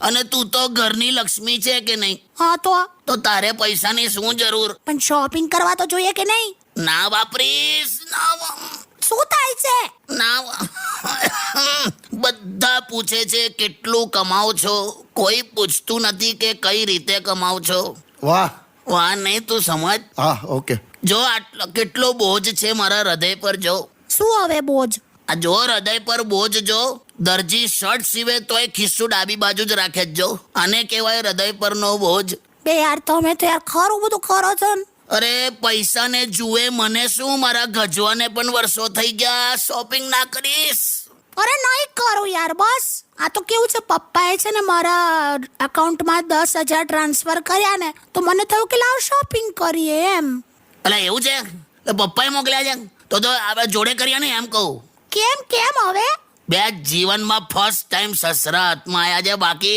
અને તું તો ઘરની લક્ષ્મી છે કે નહીં? હા તો તારે પૈસાની શું જરૂર? પણ શોપિંગ કરવા તો જોઈએ કે નહીં? ના વાપરીશ, શું થાય છે? બધા પૂછે છે કેટલું કમાઓ છો, કોઈ પૂછતું નથી કે કઈ રીતે કમાઓ છો. વાહ. વાહ નહીં, તું સમજ. હા, ઓકે. જો આટલો કેટલો બોજ છે મારા હૃદય પર. જો શું હવે બોજ? આ જો હૃદય પર બોજ. જો દરજી શર્ટ સીવે તોય ખિસ્સું ડાબી બાજુ જ રાખે જ. જો આને કહેવાય હૃદય પરનો બોજ. બે યાર તમે તો યાર ખરું બધું કરો છો ને. અરે પૈસાને જુએ, મને શું, મારા ગજવાને પણ વર્ષો થઈ ગયા. શોપિંગ ના કરીશ? અરે નહીં કરું યાર, બસ. આ તો કેવું છે, પપ્પાએ છે ને મારા એકાઉન્ટમાં 10,000 ટ્રાન્સફર કર્યા ને, તો મને થયું કે લાવ શોપિંગ કરીએ એમ. અલા એવું છે? તો પપ્પાએ મોકલ્યા છે? તો આપણે જોડે કર્યા ને, એમ કહું. કેમ હવે? બે જીવનમાં ફર્સ્ટ ટાઈમ સસરા હાથમાં આવ્યા છે. બાકી